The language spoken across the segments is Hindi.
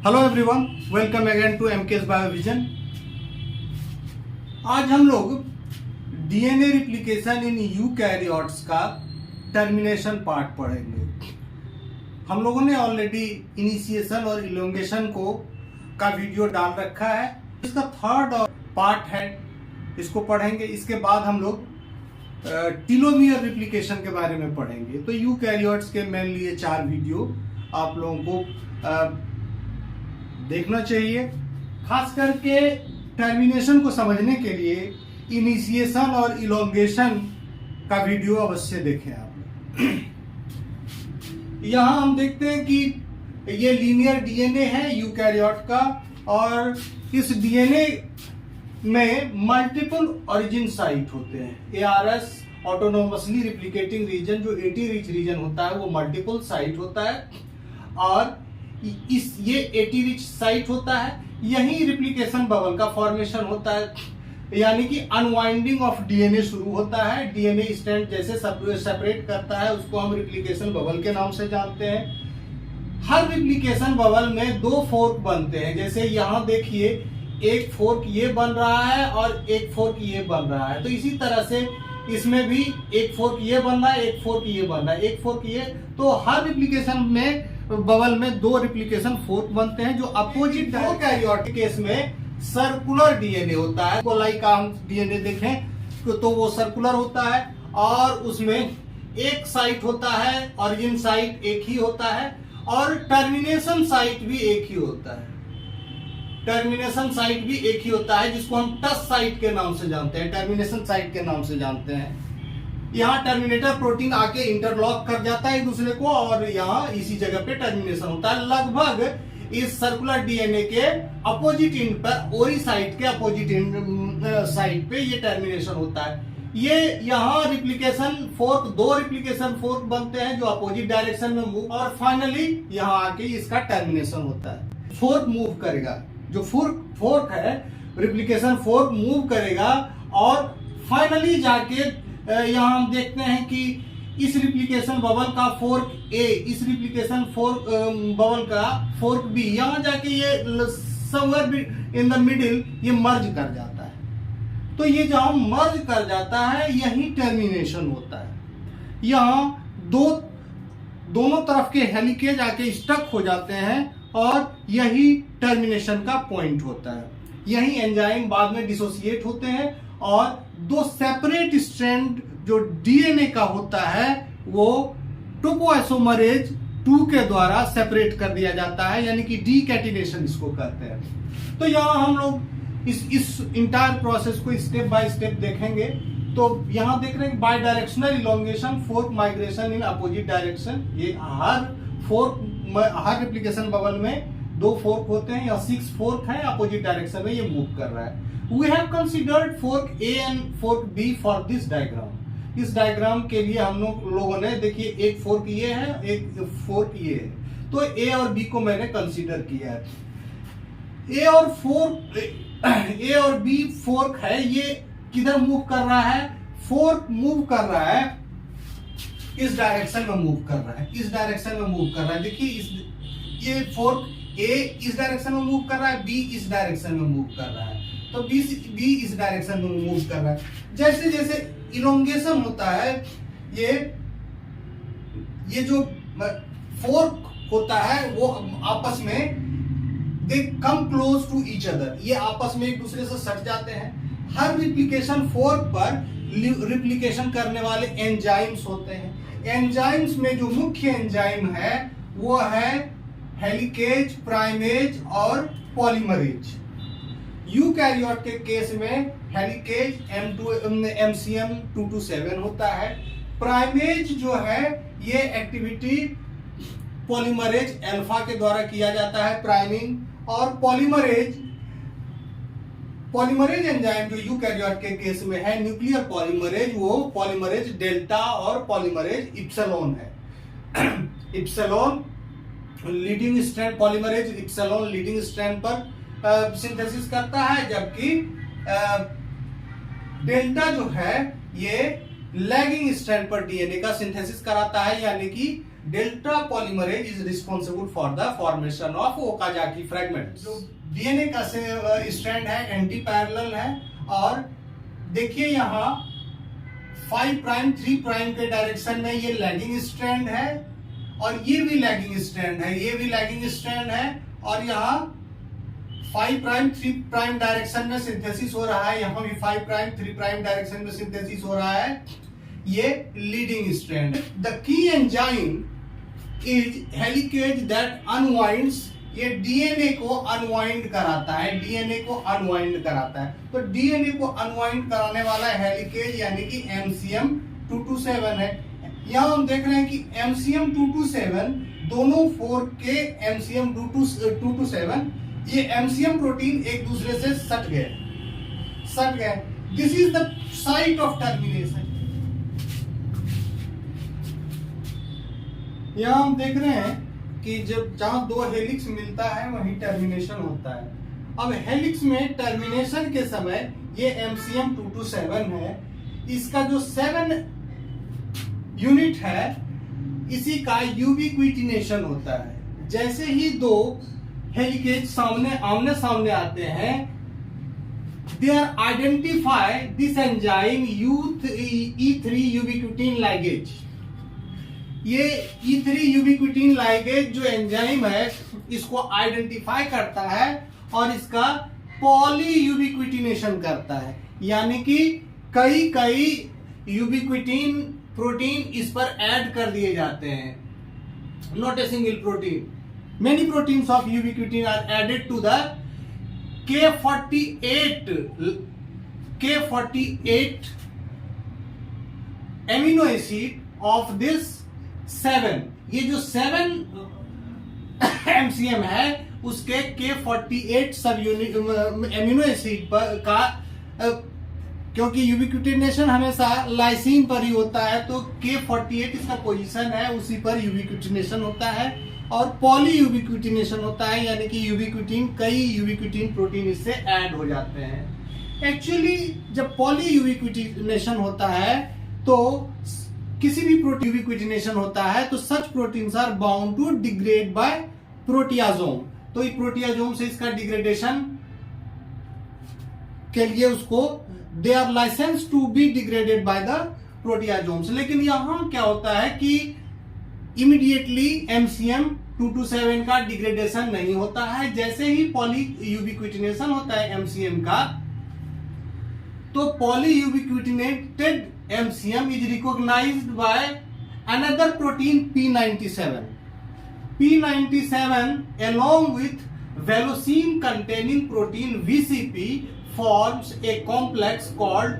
Hello everyone, welcome again to MKS Biovision. आज हम लोग डीएनए रिप्लिकेशन इन यूकैरियोट्स का टर्मिनेशन पार्ट पढ़ेंगे। हम लोगों ने ऑलरेडी इनिशिएशन और इलोंगेशन का वीडियो डाल रखा है। इसका थर्ड पार्ट है, इसको पढ़ेंगे। इसके बाद हम लोग टीलोमियर रिप्लिकेशन के बारे में पढ़ेंगे। तो यूकैरियोट्स के मेनली ये 4 वीडियो आप लोगों को देखना चाहिए। खास करके टर्मिनेशन को समझने के लिए इनिशिएशन और इलोंगेशन का वीडियो अवश्य देखें आप। यहां हम देखते हैं कि ये लीनियर डीएनए है यूकैरियोट का, और इस डीएनए में मल्टीपल ओरिजिन साइट होते हैं। एआरएस ऑटोनोमसली रिप्लिकेटिंग रीजन, जो एटी रिच रीजन होता है, वो मल्टीपल साइट होता है, और ये एटी रिच साइट होता है। यही रिप्लिकेशन बबल का फॉर्मेशन होता है, यानी कि अनवाइंडिंग ऑफ डीएनए शुरू होता है। डीएनए स्ट्रैंड जैसे सेपरेट करता है, उसको हम रिप्लिकेशन बबल के नाम से जानते हैं। हर रिप्लिकेशन बबल में 2 फोर्क बनते हैं। जैसे यहां देखिए, एक फोर्क ये बन रहा है और एक फोर्क ये बन रहा है। तो इसी तरह से इसमें भी एक फोर्क ये बन रहा है, एक फोर्क ये बन रहा है, एक फोर्क ये। तो हर रिप्लिकेशन में बबल में 2 रिप्लिकेशन फोर्क बनते हैं, जो अपोजिट यूकैरियोटिक केस में सर्कुलर डीएनए होता है। कोलाई का हम डीएनए देखें तो वो सर्कुलर होता है, और उसमें एक साइट होता है, ओरिजिन साइट एक ही होता है, और टर्मिनेशन साइट भी एक ही होता है। टर्मिनेशन साइट भी एक ही होता है, जिसको हम टच साइट के नाम से जानते हैं, टर्मिनेशन साइट के नाम से जानते हैं। यहाँ टर्मिनेटर प्रोटीन आके इंटरलॉक कर जाता है एक दूसरे को, और यहाँ इसी जगह पे टर्मिनेशन होता है। लगभग इस सर्कुलर डीएनए के अपोजिट एंड पर, ओरी साइट के अपोजिट एंड साइट पे ये टर्मिनेशन होता है। ये यहाँ रिप्लिकेशन फोर्क, 2 रिप्लिकेशन फोर्क बनते हैं जो अपोजिट डायरेक्शन में मूव, और फाइनली यहाँ आके इसका टर्मिनेशन होता है। फोर्क मूव करेगा, जो फोर्क है रिप्लिकेशन फोर्क मूव करेगा, और फाइनली जाके यहाँ हम देखते हैं कि इस रिप्लिकेशन बबल का फोर्क ए, इस रिप्लिकेशन फोर्क बबल का फोर्क बी, यहाँ जाके ये समवेयर इन द मिडिल ये मर्ज कर जाता है। तो ये जहां मर्ज कर जाता है, यही टर्मिनेशन होता है। यहाँ दोनों तरफ के हेलिकेज आके स्टक हो जाते हैं, और यही टर्मिनेशन का पॉइंट होता है। यही एंजाइम बाद में डिसोसिएट होते हैं, और 2 सेपरेट स्ट्रैंड जो डीएनए का होता है, वो टोपोआइसोमरेज 2 के द्वारा सेपरेट कर दिया जाता है, यानी कि डीकैटिनेशन इसको कहते हैं। तो यहाँ हम लोग इस इंटायर प्रोसेस को स्टेप बाय स्टेप देखेंगे। तो यहाँ देख रहे हैं bidirectional elongation, fork migration in opposite direction. ये हर रिप्लिकेशन बबल में 2 फोर्क होते हैं, या 6 फोर्क है, अपोजिट डायरेक्शन में ये मूव कर रहा है। We have considered fork A and fork B for this diagram. इस डायग्राम के लिए हम लोगों ने, देखिए, एक फोर्क ये है, एक फोर्क ये है। तो A और B को मैंने कंसीडर किया है। A और B फोर्क है, ये किधर मूव कर रहा है? फोर्क मूव कर रहा है, इस डायरेक्शन में मूव कर रहा है, इस डायरेक्शन में मूव कर रहा है। देखिए, ये फोर्क A इस डायरेक्शन में मूव कर रहा है, B इस डायरेक्शन में मूव कर रहा है। तो बी इस डायरेक्शन में मूव कर रहा है। जैसे जैसे इलोंगेशन होता है, ये जो फोर्क होता है, वो आपस में they come close to each other, ये आपस में एक दूसरे से सट जाते हैं। हर रिप्लिकेशन फोर्क पर रिप्लिकेशन करने वाले एंजाइम्स होते हैं। एंजाइम्स में जो मुख्य एंजाइम है, वो है हेलिकेज, प्राइमेज और पॉलीमरेज। यूकैरियोट के केस में हेलिकेज MCM 227 होता है। प्राइमेज जो है, ये एक्टिविटी पॉलीमरेज अल्फा के द्वारा किया जाता है, प्राइमिंग। और पॉलीमरेज एंजाइम जो यूकैरियोट के केस में है, न्यूक्लियर पॉलीमरेज, वो पॉलीमरेज डेल्टा और पॉलीमरेज इप्सिलॉन है। Epsilon leading strand, polymerase epsilon leading strand पर सिंथेसिस करता है, जबकि डेल्टा जो है, ये लैगिंग स्ट्रैंड पर डीएनए का सिंथेसिस कराता है, यानी कि delta polymerase is responsible for the formation of Okazaki fragments. जो डीएनए का स्ट्रैंड है एंटी पैरेलल है, और देखिए यहाँ 5 प्राइम 3 प्राइम के डायरेक्शन में ये लैगिंग स्ट्रैंड है, और ये भी लैगिंग स्ट्रैंड है, ये भी लैगिंग स्ट्रैंड है, और यहाँ 5 प्राइम 3 प्राइम डायरेक्शन में सिंथेसिस हो रहा है, यहाँ भी 5 प्राइम 3 प्राइम डायरेक्शन में सिंथेसिस हो रहा है, ये लीडिंग स्ट्रैंड है। The key enzyme is helicase that unwinds, ये डीएनए को अनवाइंड कराता है, डीएनए को अनवाइंड कराता है। तो डीएनए को अनवाइंड कराने वाला हेलिकेज यानी कि MCM 227 है। यहाँ हम देख रहे हैं कि MCM 227 दोनों 4K MCM 227 ये MCM प्रोटीन एक दूसरे से सट गए। This is the site of termination. यहाँ हम देख रहे हैं कि जब जहां 2 हेलिक्स मिलता है वहीं टर्मिनेशन होता है। अब हेलिक्स में टर्मिनेशन के समय ये MCM 227 है, इसका जो 7 यूनिट है इसी का यूबिक्विटिनेशन होता है। जैसे ही 2 हेलिकेज आमने सामने आते हैं, they are identify this enzyme E3 ubiquitin ligase। ये E3 ubiquitin ligase जो एंजाइम है इसको आइडेंटिफाई करता है और इसका पॉली यूबिक्विटिनेशन करता है, यानी कि कई यूबिक्विटिन प्रोटीन इस पर ऐड कर दिए जाते हैं। Not a single protein, many proteins of ubiquitin are added to the K48 amino acid of this 7। ये जो 7 MCM है उसके K48 सब यूनिट एमिनो एसिड पर का, क्योंकि यूबिक्विटिनेशन हमेशा लाइसिन पर ही होता है, तो K48 इसका पोजीशन है, उसी पर यूबिक्विटिनेशन होता है। और पॉली यूबिक्विटिनेशन होता है, यानी कि कई यूबिक्विटिन प्रोटीन इससे ऐड हो जाते हैं। एक्चुअली जब पॉली यूबिक्विटिनेशन होता है तो किसी भी प्रोटीन यूबिक्विटिनेशन होता है तो such proteins are bound to degrade by proteasome. तो ये प्रोटियाजोम से इसका डिग्रेडेशन के लिए उसको they are license to be degraded by the proteasomes. लेकिन यहां क्या होता है कि इमीडिएटली MCM 227 का डिग्रेडेशन नहीं होता है। जैसे ही पॉली यूबिक्विटिनेशन होता है MCM का, तो poly ubiquitinated MCM is recognized by another protein P97। P97 along with velocine containing protein VCP forms a complex called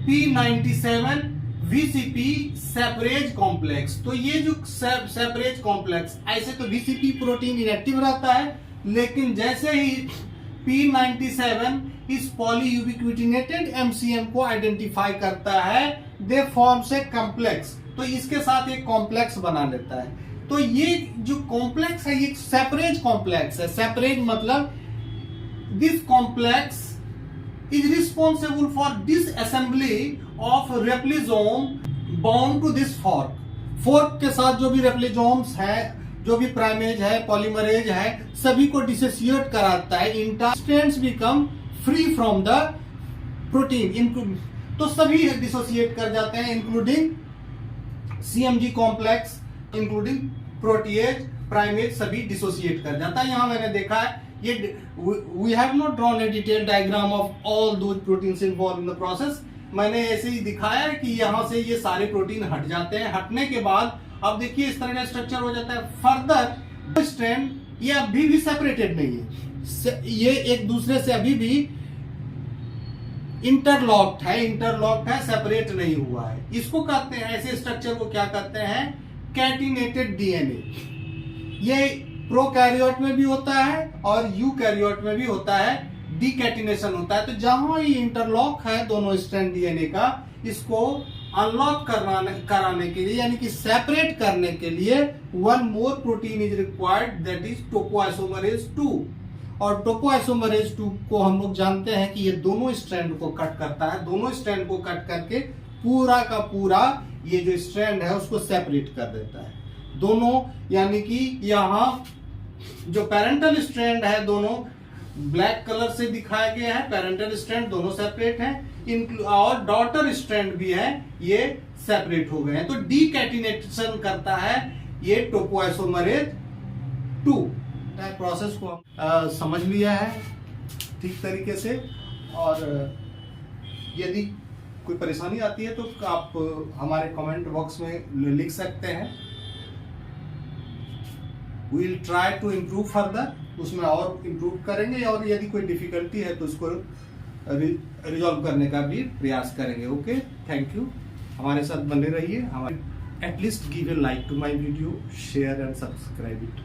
P97 VCP separase complex. तो ये जो सेपरेज कॉम्प्लेक्स, ऐसे तो VCP प्रोटीन इनएक्टिव रहता है, लेकिन जैसे ही P97 इस पॉली यूबिक्विटिनेटेड MCM को आइडेंटिफाई करता है, दे फॉर्म्स ए कॉम्प्लेक्स, तो इसके साथ एक कॉम्प्लेक्स बना लेता है। तो ये जो कॉम्प्लेक्स है ये सेपरेज कॉम्प्लेक्स है। सेपरेज मतलब this complex is responsible for disassembly of repliosome bound to this fork। Fork के साथ जो भी रेप्लिजोम्स है, जो भी प्राइमेज है, पॉलीमरेज है, सभी को डिसोसिएट कराता है। इंटरस्टेंस become free from the protein, तो सभी डिसोसिएट कर जाते हैं, including CMG complex, including protease, primase, सभी डिसोसिएट कर जाता है। यहां मैंने देखा है ये we have not drawn a detailed diagram of all those proteins involved in the process। मैंने ऐसे ही दिखाया है कि यहां से ये सारे प्रोटीन हट जाते हैं। हटने के बाद अब देखिए इस तरह का स्ट्रक्चर हो जाता है। फर्दर स्ट्रैंड ये अभी भी सेपरेटेड नहीं है, ये एक दूसरे से अभी भी इंटरलॉक्ड है, सेपरेट नहीं हुआ है। इसको कहते हैं, ऐसे स्ट्रक्चर को क्या कहते हैं? कैटिनेटेड डीएनए। ये प्रोकैरियोट में भी होता है और यूकैरियोट में भी होता है, डीकैटिनेशन होता है। तो जहां ये इंटरलॉक है दोनों स्ट्रैंड डीएनए का, इसको अनलॉक कराने के लिए, यानी कि सेपरेट करने के लिए, one more protein is required, that is topoisomerase 2। और टोपोआइसोमरेज 2 को हम लोग जानते हैं कि ये दोनों स्ट्रैंड को कट करता है, दोनों स्ट्रैंड को कट करके पूरा का पूरा ये जो स्ट्रैंड है उसको सेपरेट कर देता है दोनों, यानी कि यहाँ जो पेरेंटल स्ट्रैंड है दोनों ब्लैक कलर से दिखाया गया है, पेरेंटल स्ट्रैंड दोनों सेपरेट हैं, और डॉटर स्ट्रैंड भी है, ये सेपरेट हो गए हैं। तो डीकैटिनेशन करता है ये टोपोआइसोमरेज 2 प्रोसेस को समझ लिया है ठीक तरीके से। और यदि कोई परेशानी आती है तो आप हमारे कमेंट बॉक्स में लिख सकते हैं। We will try to improve further, उसमें और इम्प्रूव करेंगे, और यदि कोई डिफिकल्टी है तो उसको रिजॉल्व करने का भी प्रयास करेंगे। ओके, थैंक यू, हमारे साथ बने रहिए। हमारे at least give a like to my video, share and subscribe it.